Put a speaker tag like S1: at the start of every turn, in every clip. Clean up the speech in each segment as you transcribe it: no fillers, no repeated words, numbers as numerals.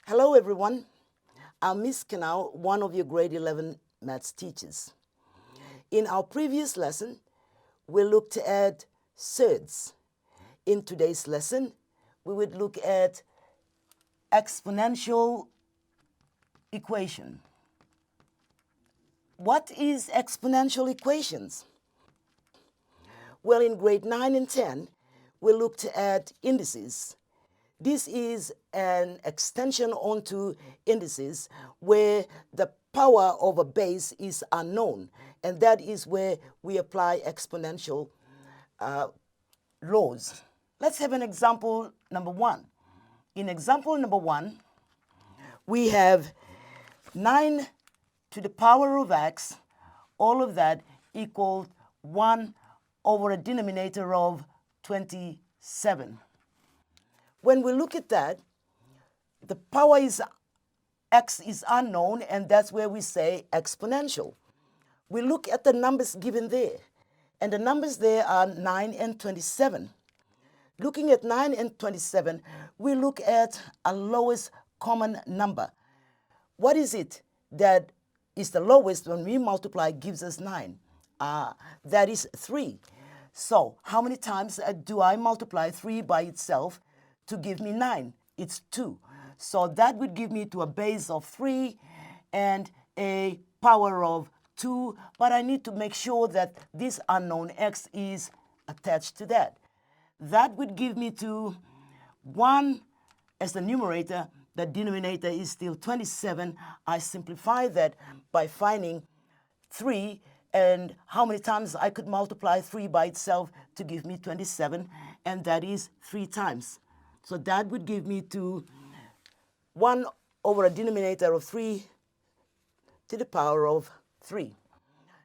S1: Hello everyone, I'm Miss Canal, one of your grade 11 maths teachers. In our previous lesson, we looked at surds. In today's lesson, we would look at exponential equation. What is exponential equations? Well, in grade 9 and 10, we looked at indices. This is an extension onto indices where the power of a base is unknown, and that is where we apply exponential laws. Let's have an example number 1. In example number 1, we have 9 to the power of x, all of that equals 1 over a denominator of 27. When we look at that, the power is x is unknown, and that's where we say exponential. We look at the numbers given there, and the numbers there are 9 and 27. Looking at 9 and 27, we look at a lowest common number. What is it that is the lowest when we multiply gives us 9? That is 3. So how many times do I multiply 3 by itself to give me 9? It's 2. So that would give me to a base of 3 and a power of 2, but I need to make sure that this unknown x is attached to that. That would give me to 1 as the numerator. The denominator is still 27. I simplify that by finding 3 and how many times I could multiply 3 by itself to give me 27, and that is 3 times. So that would give me to 1 over a denominator of 3 to the power of 3.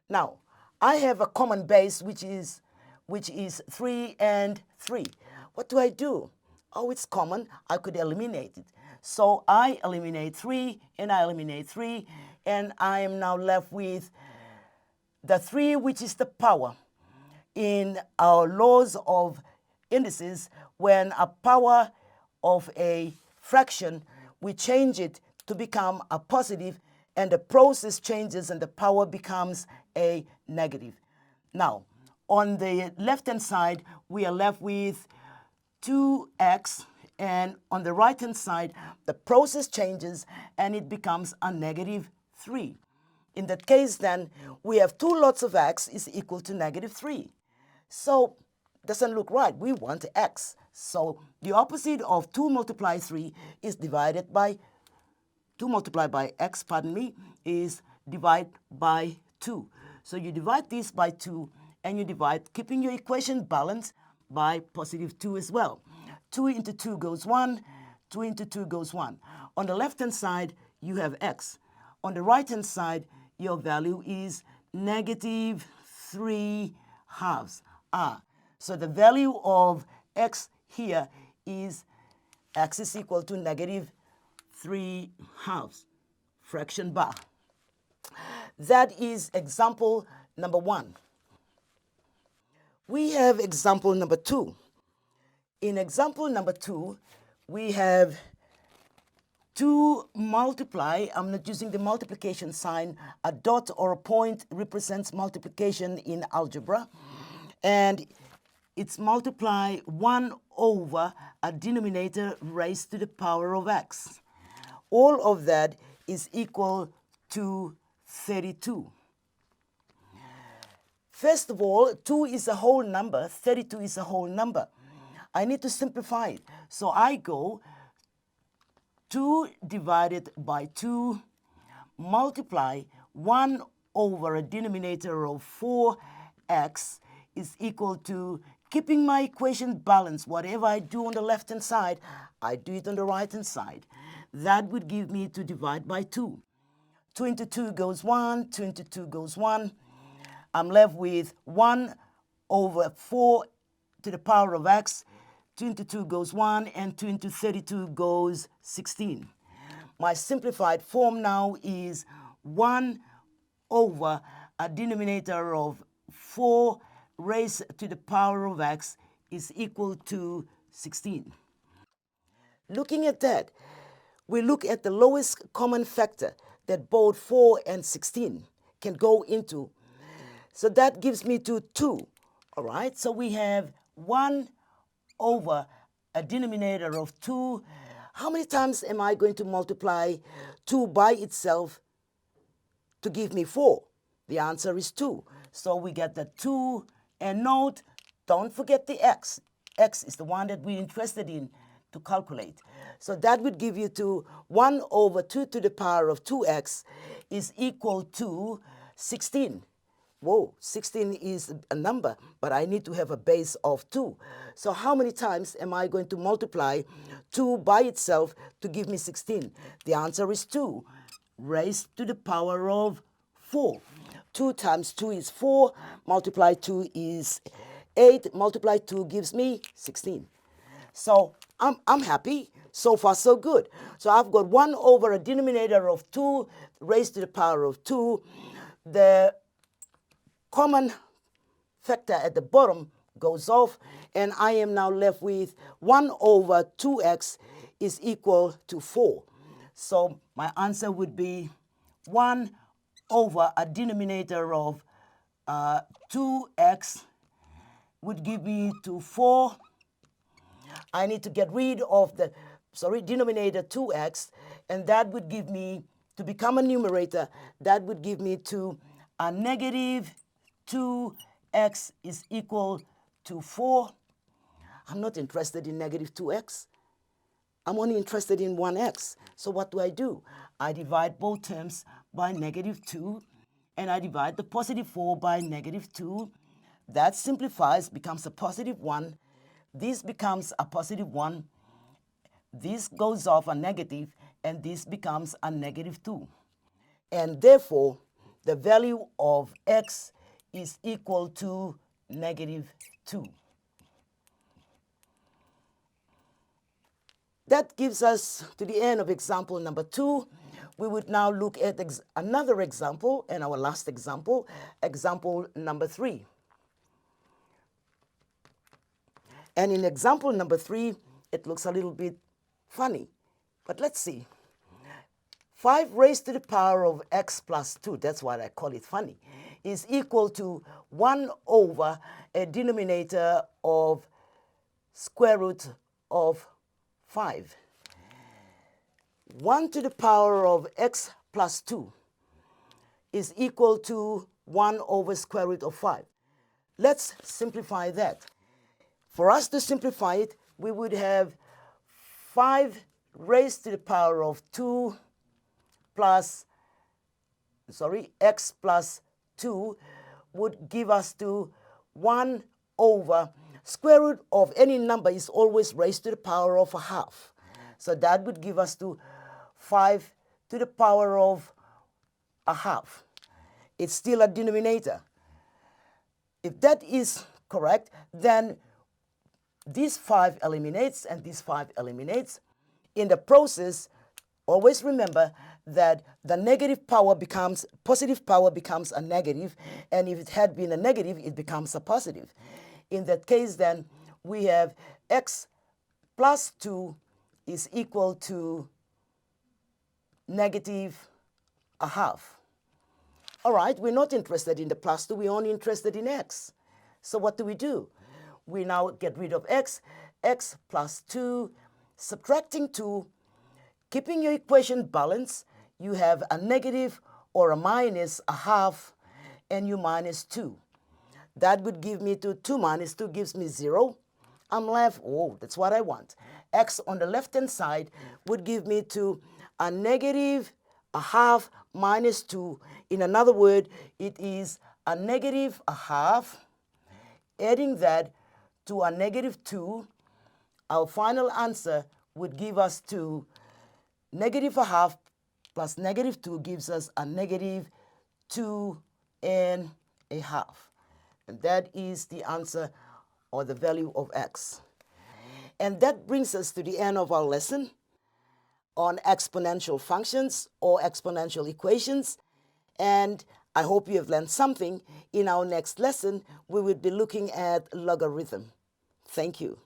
S1: Now, I have a common base which is 3 and 3. What do? Oh, it's common. I could eliminate it. So I eliminate 3 and I eliminate 3, and I am now left with the 3, which is the power. In our laws of indices, when a power of a fraction, we change it to become a positive, and the process changes and the power becomes a negative. Now, on the left-hand side, we are left with 2x, and on the right-hand side, the process changes and it becomes a negative 3. In that case, then, we have 2 lots of x is equal to negative 3. So, doesn't look right. We want x. So, the opposite of 2 multiplied 3 is divided by 2 multiplied by x, is divided by 2. So, you divide this by 2, and you divide, keeping your equation balanced, by positive 2 as well. 2 into 2 goes 1, 2 into 2 goes 1. On the left-hand side, you have x. On the right-hand side, your value is negative 3 halves. So the value of x here is x is equal to negative 3 halves, fraction bar. That is example number 1. We have example number 2. In example number 2, we have 2 multiply. I'm not using the multiplication sign. A dot or a point represents multiplication in algebra. And it's multiply 1 over a denominator raised to the power of x. All of that is equal to 32. First of all, 2 is a whole number, 32 is a whole number. I need to simplify it. So I go 2 divided by 2 multiply 1 over a denominator of 4x is equal to keeping my equation balanced. Whatever I do on the left-hand side, I do it on the right-hand side. That would give me to divide by 2. 2 into 2 goes 1, 2 into 2 goes 1. I'm left with 1 over 4 to the power of x. 2 into 2 goes 1, and 2 into 32 goes 16. My simplified form now is 1 over a denominator of 4 raised to the power of x is equal to 16. Looking at that, we look at the lowest common factor that both 4 and 16 can go into. So that gives me to 2. All right, so we have 1 over a denominator of 2. How many times am I going to multiply 2 by itself to give me 4? The answer is 2. So we get the 2, and note, don't forget the x. X is the one that we're interested in to calculate. So that would give you to 1 over 2 to the power of 2x is equal to 16. Whoa, 16 is a number, but I need to have a base of 2. So how many times am I going to multiply 2 by itself to give me 16? The answer is 2 raised to the power of 4. 2 times 2 is 4, multiply 2 is 8, multiply 2 gives me 16. So I'm happy. So far, so good. So I've got 1 over a denominator of 2 raised to the power of 2. The common factor at the bottom goes off, and I am now left with 1 over 2x is equal to 4. So my answer would be 1 over a denominator of 2x would give me to 4. I need to get rid of the denominator 2x, and that would give me, to become a numerator, that would give me to a negative 2x is equal to 4. I'm not interested in negative 2x. I'm only interested in 1x. So what do? I divide both terms by negative 2, and I divide the positive 4 by negative 2. That simplifies, becomes a positive 1. This becomes a positive 1. This goes off a negative, and this becomes a negative 2. And therefore, the value of x is equal to negative 2. That gives us to the end of example number 2. We would now look at another example, and our last example, example number 3. And in example number 3, it looks a little bit funny, but let's see. 5 raised to the power of x plus 2, that's why I call it funny, is equal to 1 over a denominator of square root of 5. 1 to the power of x plus 2 is equal to 1 over square root of 5. Let's simplify that. For us to simplify it, we would have 5 raised to the power of 2 plus, x plus 2 would give us to 1 over square root of any number is always raised to the power of a half. So that would give us to 5 to the power of a half. It's still a denominator. If that is correct, then this 5 eliminates and this 5 eliminates. In the process, always remember that the negative power becomes, positive power becomes a negative, and if it had been a negative, it becomes a positive. In that case, then, we have x plus 2 is equal to negative a half. All right, we're not interested in the plus 2, we're only interested in x. So what do? We now get rid of x plus 2, subtracting 2, keeping your equation balanced, you have a negative or a minus a half, and you minus 2. That would give me to 2 minus 2 gives me 0. I'm left, that's what I want. X on the left-hand side would give me to a negative a half minus 2. In another word, it is a negative a half adding that to our negative 2, our final answer would give us to negative a half plus negative 2 gives us a negative 2 and a half. And that is the answer or the value of x. And that brings us to the end of our lesson on exponential functions or exponential equations. And I hope you have learned something. In our next lesson, we will be looking at logarithm. Thank you.